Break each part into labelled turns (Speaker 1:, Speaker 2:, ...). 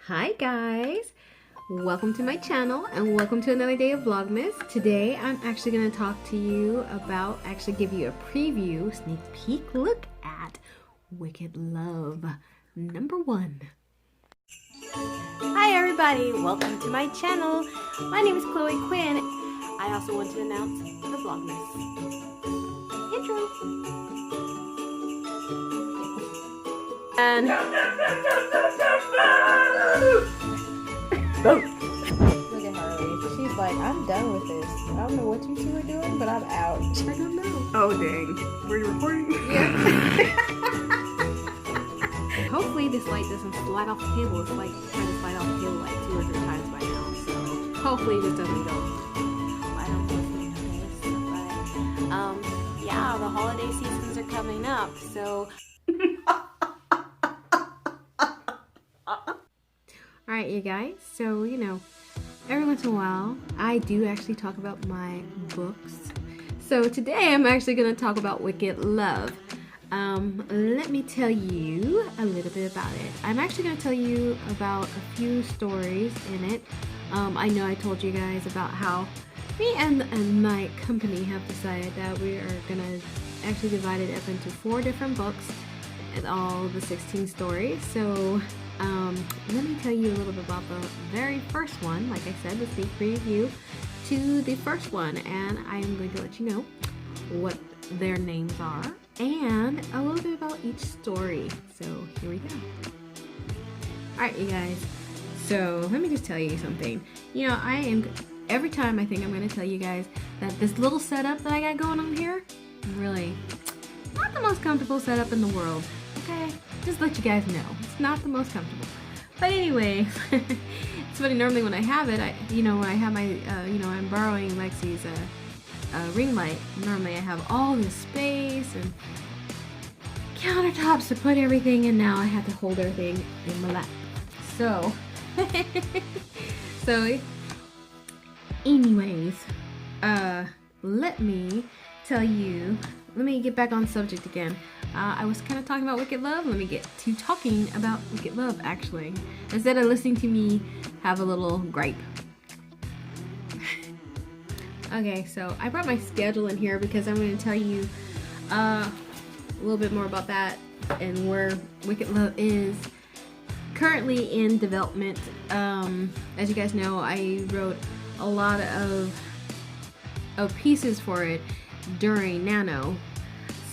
Speaker 1: Hi guys, welcome to my channel and welcome to another day of Vlogmas. Today I'm actually going to talk to you about, give you a preview, sneak peek look at Wicked Love #1.
Speaker 2: Hi everybody, welcome to my channel. My name is Chloe Quinn. I also want to announce the Vlogmas intro. And look at Harley. She's like, I'm done with this. I don't know what you two are doing, but I'm out.
Speaker 1: I don't know.
Speaker 2: Oh dang. Were you recording?
Speaker 1: Yeah. Hopefully this light doesn't slide off the table. It's like trying to slide off the table like 2 or 3 times by now. So hopefully this doesn't go.
Speaker 2: I don't know if you noticed, but yeah, the holiday seasons are coming up, so
Speaker 1: Alright you guys, so every once in a while I do actually talk about my books. So today I'm actually going to talk about Wicked Love. Let me tell you a little bit about it. I'm actually going to tell you about a few stories in it. I know I told you guys about how me and my company have decided that we are going to actually divide it up into 4 different books and all the 16 stories. So let me tell you a little bit about the very first one. Like I said, the sneak preview to the first one, and I am going to let you know what their names are and a little bit about each story. So here we go. Alright you guys, so let me just tell you something. Every time I think I'm going to tell you guys that this little setup that I got going on here, really not the most comfortable setup in the world. Okay, just let you guys know, it's not the most comfortable. But anyway, it's funny, normally when I have it, when I have my, I'm borrowing Lexi's ring light, normally I have all this space and countertops to put everything, and now I have to hold everything in my lap. So, anyways, let me get back on subject again. I was kind of talking about Wicked Love. Let me get to talking about Wicked Love, actually, instead of listening to me have a little gripe. Okay, so I brought my schedule in here because I'm going to tell you a little bit more about that and where Wicked Love is currently in development. As you guys know, I wrote a lot of pieces for it during Nano,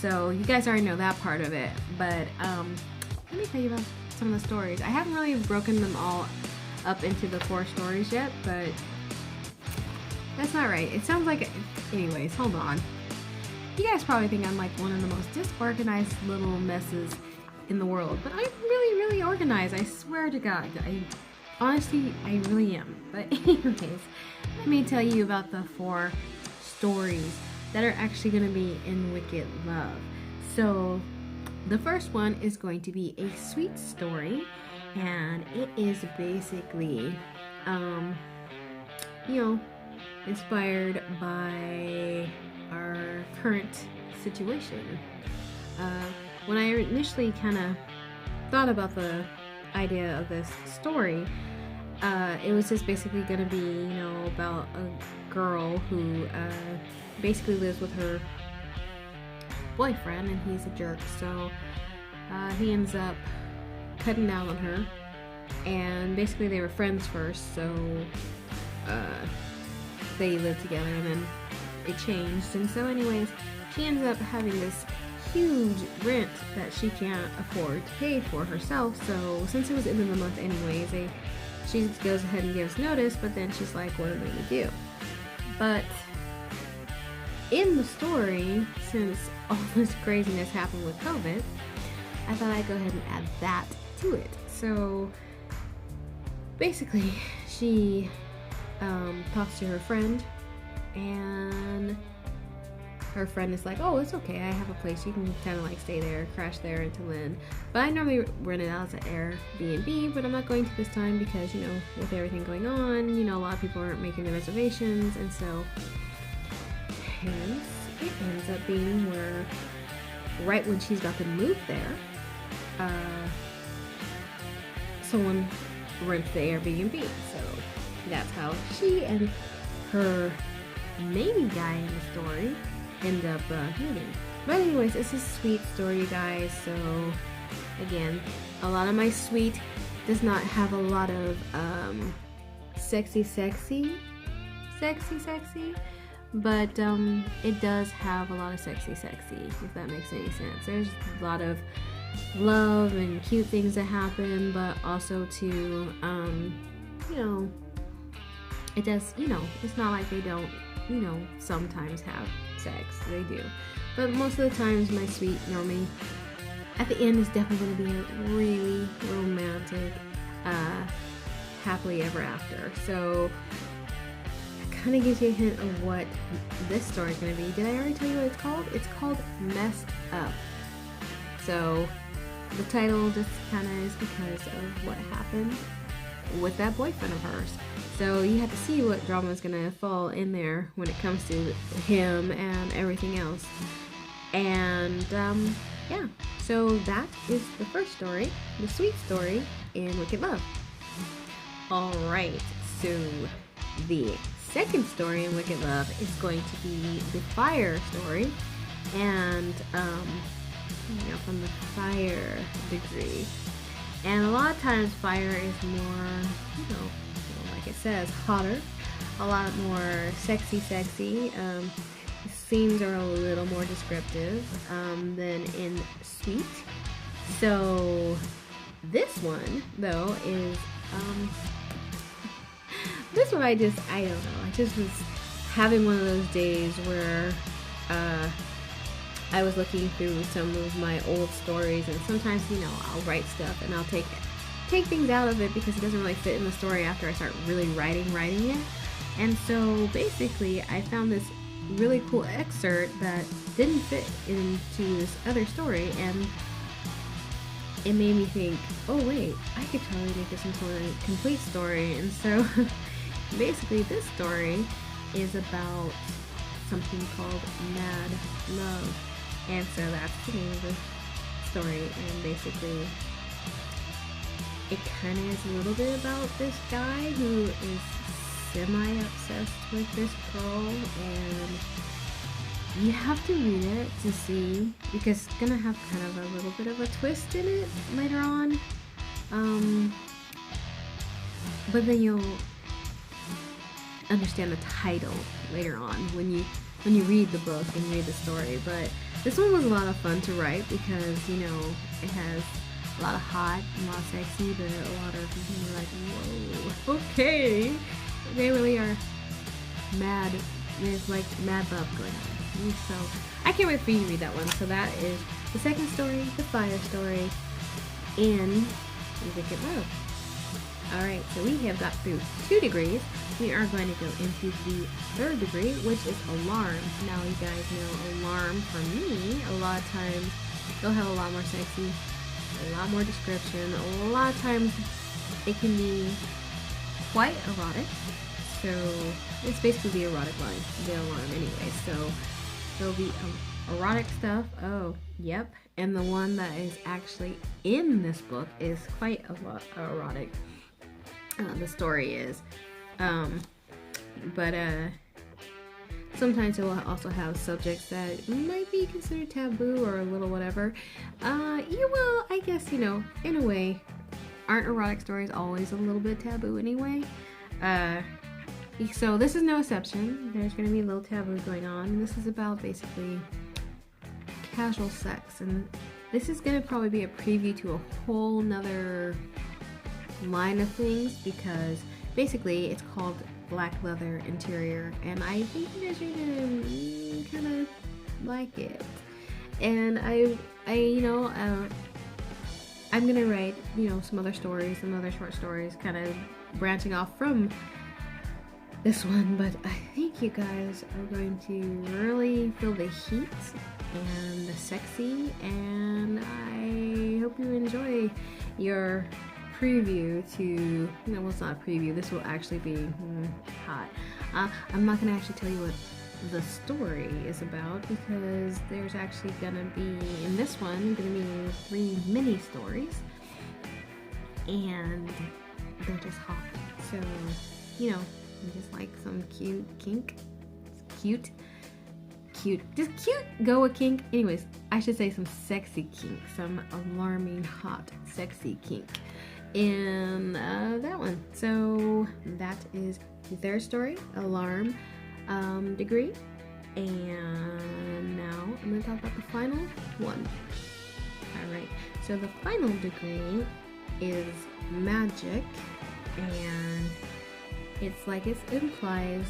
Speaker 1: so you guys already know that part of it. But let me tell you about some of the stories. I haven't really broken them all up into the 4 stories yet, but that's not right. It sounds like, anyways, hold on. You guys probably think I'm like one of the most disorganized little messes in the world, but I'm really, really organized. I swear to God. Honestly, I really am. But anyways, let me tell you about the 4 stories that are actually going to be in Wicked Love. So the first one is going to be a sweet story, and it is basically, inspired by our current situation. When I initially kind of thought about the idea of this story, it was just basically going to be, about a girl who basically lives with her boyfriend, and he's a jerk, so he ends up cutting down on her, and basically they were friends first, so they lived together, and then it changed. And so anyways, she ends up having this huge rent that she can't afford to pay for herself. So since it was end of the month anyways, she goes ahead and gives notice, but then she's like, what am I going to do? But in the story, since all this craziness happened with COVID, I thought I'd go ahead and add that to it. So basically, she talks to her friend, and her friend is like, oh, it's okay, I have a place, you can kind of like stay there, crash there until then. But I normally rent it out as an Airbnb, but I'm not going to this time because, with everything going on, a lot of people aren't making the reservations, and so hence it ends up being where right when she's about to move there, someone rents the Airbnb. So that's how she and her main guy in the story end up meeting. But anyways, it's a sweet story, you guys. So again, a lot of my sweet does not have a lot of sexy, but it does have a lot of sexy, if that makes any sense. There's a lot of love and cute things that happen, but also to it does, it's not like they don't, sometimes have sex. They do, but most of the times my sweet normally at the end is definitely going to be a really romantic happily ever after. So kind of gives you a hint of what this story is going to be. Did I already tell you what it's called? It's called Messed Up. So the title just kind of is because of what happened with that boyfriend of hers. So you have to see what drama is going to fall in there when it comes to him and everything else. And yeah, so that is the first story, the sweet story in Wicked Love. Alright, so the second story in Wicked Love is going to be the fire story, and from the fire degree. And a lot of times fire is more, like it says, hotter, a lot more sexy. Scenes are a little more descriptive than in sweet. So this one though is this one I don't know, I just was having one of those days where I was looking through some of my old stories, and sometimes I'll write stuff and I'll take things out of it because it doesn't really fit in the story after I start really writing it. And so basically I found this really cool excerpt that didn't fit into this other story, and it made me think, oh wait, I could totally make this into a complete story. And so basically this story is about something called Mad Love, and so that's the name of the story. And basically it kind of is a little bit about this guy who is semi-obsessed with this girl, and you have to read it to see, because it's gonna have kind of a little bit of a twist in it later on, but then you'll understand the title later on when you read the book and read the story. But this one was a lot of fun to write because it has a lot of hot, a lot of sexy, but a lot of like, whoa, okay, they really are mad. There's like mad love going on. So I can't wait for you to read that one. So that is the second story, the fire story in Wicked Love. Alright, so we have got through 2 degrees. We are going to go into the 3rd degree, which is alarm. Now you guys know alarm for me, a lot of times they'll have a lot more sexy, a lot more description. A lot of times it can be quite erotic. So it's basically the erotic line, the alarm anyway. So there'll be erotic stuff. Oh, yep. And the one that is actually in this book is quite erotic. The story is. But sometimes it will also have subjects that might be considered taboo or a little whatever. Well, I guess, in a way, aren't erotic stories always a little bit taboo anyway? So this is no exception. There's going to be a little taboo going on, and this is about basically casual sex, and this is going to probably be a preview to a whole nother line of things, because basically it's called Black Leather Interior, and I think you guys are going to kind of like it. And I'm going to write, some other stories, some other short stories, kind of branching off from this one, but I think you guys are going to really feel the heat and the sexy, and I hope you enjoy your preview to, well, it's not a preview, this will actually be hot. I'm not going to actually tell you what the story is about, because there's actually going to be, in this one, going to be 3 mini stories, and they're just hot. So, you know, just like some cute, just cute, go a kink. Anyways, I should say some sexy kink, some alarming, hot, sexy kink in that one. So that is the third story, alarm degree. And now I'm going to talk about the final one. Alright, so the final degree is magic, and it's like it implies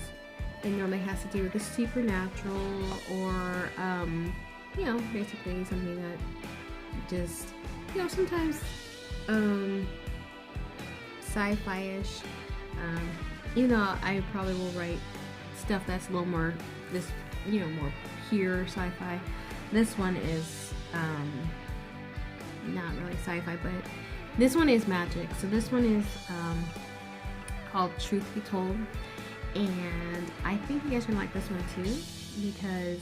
Speaker 1: it normally has to do with the supernatural or, you know, basically something that just, you know, sometimes sci-fi-ish. Even though I probably will write stuff that's a little more, this, you know, more pure sci-fi. This one is not really sci-fi, but this one is magic. So this one is called Truth Be Told, and I think you guys are gonna like this one too, because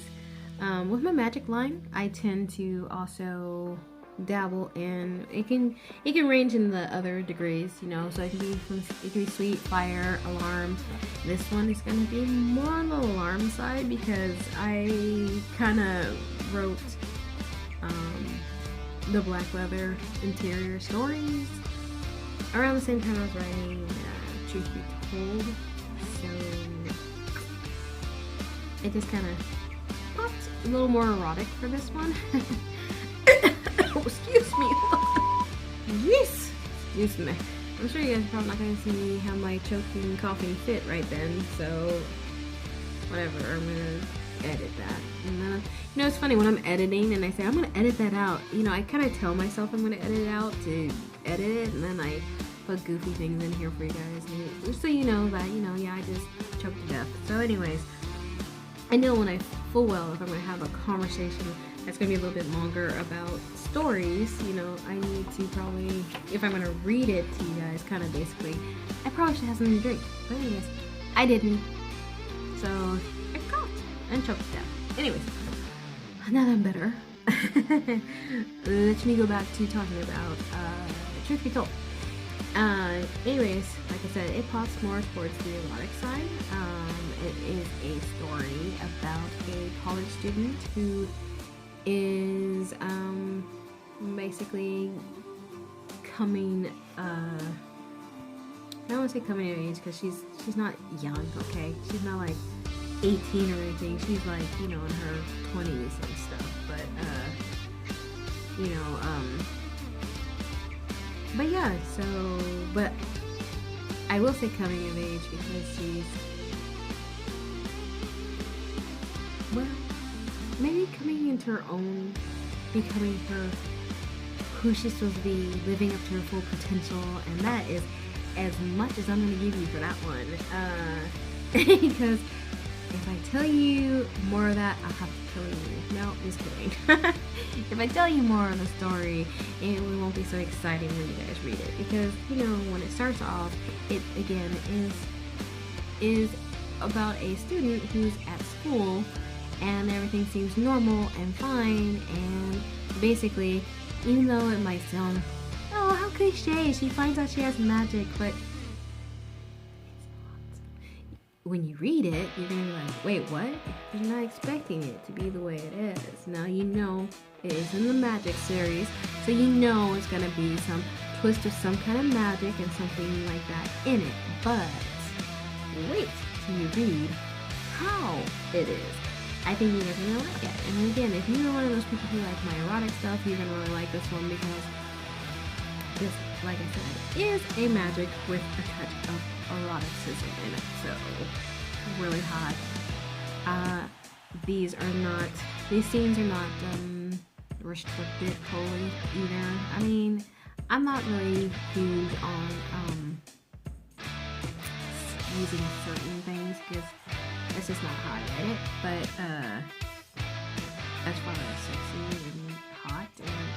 Speaker 1: with my magic line, I tend to also dabble in, it can range in the other degrees, you know, so it can be sweet, fire, alarm. This one is going to be more on the alarm side because I kind of wrote the Black Leather interior stories around the same time I was writing Truth Be Told, so it just kind of popped a little more erotic for this one. Oh, excuse me. Yes, excuse me. I'm sure you guys are probably not going to see me have my choking, coughing fit right then, so whatever, I'm going to edit that. And then, you know, it's funny when I'm editing and I say, I'm going to edit that out. You know, I kind of tell myself I'm going to edit it out to edit it, and then I put goofy things in here for you guys. And so you know that, you know, yeah, I just choked to death. So anyways, I know when I full well if I'm going to have a conversation that's going to be a little bit longer about stories, you know, I need to probably, if I'm going to read it to you guys, kind of basically, I probably should have something to drink. But anyways, I didn't. So I coughed and choked to death. Anyways, now that I'm better, let me go back to talking about Truth Be Told. Anyways, like I said, it pops more towards the erotic side. It is a story about a college student who is basically coming, I don't want to say coming of age because she's not young, okay? She's not like 18 or anything. She's like, you know, in her 20s and stuff. But you know, but yeah, so, but I will say coming of age because she's, well, maybe coming into her own, becoming her, who she's supposed to be, living up to her full potential, and that is as much as I'm going to give you for that one, because if I tell you more of that, I'll have to kill you. No, just kidding. If I tell you more of the story, it won't be so exciting when you guys read it, because, you know, when it starts off, it, again, is about a student who's at school, and everything seems normal and fine, and basically, even though it might sound, oh, how cliche, she finds out she has magic, but it's not. When you read it, you're gonna be like, wait, what? You're not expecting it to be the way it is. Now you know it is in the magic series, so you know it's gonna be some twist of some kind of magic and something like that in it, but wait till you read how it is. I think you guys are going to like it. And again, if you're one of those people who like my erotic stuff, you're going to really like this one because this, like I said, is a magic with a touch of eroticism in it. So, really hot. These scenes are not restricted totally either. I mean, I'm not really huge on using certain things because it's just not how I edit, but as far as sexy and hot and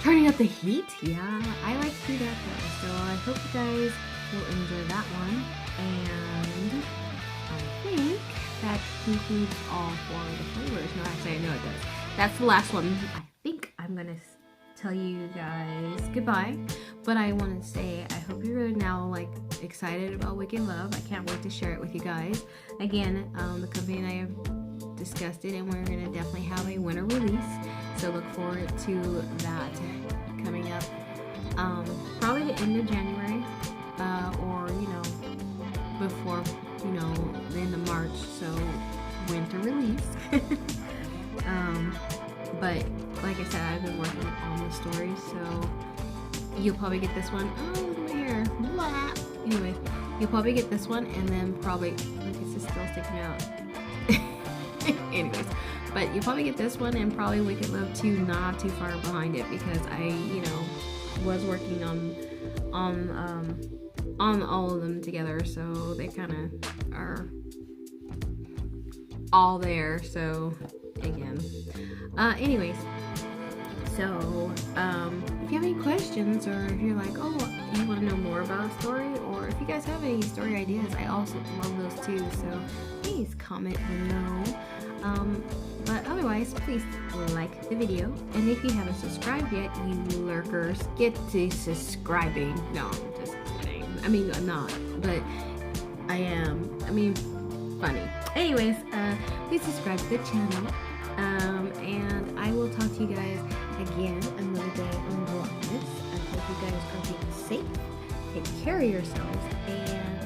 Speaker 1: turning up the heat, yeah, I like to do that though. So I hope you guys will enjoy that one, and I think that concludes all four of the flavors. No, actually, I know it does. That's the last one. I think I'm gonna tell you guys goodbye, but I want to say I hope you're now like excited about Wicked Love. I can't wait to share it with you guys. Again, the company and I have discussed it, and we're gonna definitely have a winter release. So look forward to that coming up. Probably the end of January, or before the end of March. So winter release. But like I said, I've been working on the story, so you'll probably get this one. Oh, look at my hair. Blah. Anyway, you'll probably get this one, and then probably look, it's just still sticking out. Anyways, but you'll probably get this one and probably Wicked Love 2 not too far behind it, because I was working on all of them together, so they kind of are all there. So again, anyways, so if you have any questions, or if you're like, oh, you want to know more about a story, or if you guys have any story ideas, I also love those too, so please comment below. But otherwise, please like the video, and if you haven't subscribed yet, you lurkers, get to subscribing. No, I'm just kidding. I mean, I'm not, but I am. I mean, funny. Anyways, please subscribe to the channel, and I will talk to you guys again another day on Vlogmas. I hope you guys are being safe, take care of yourselves, and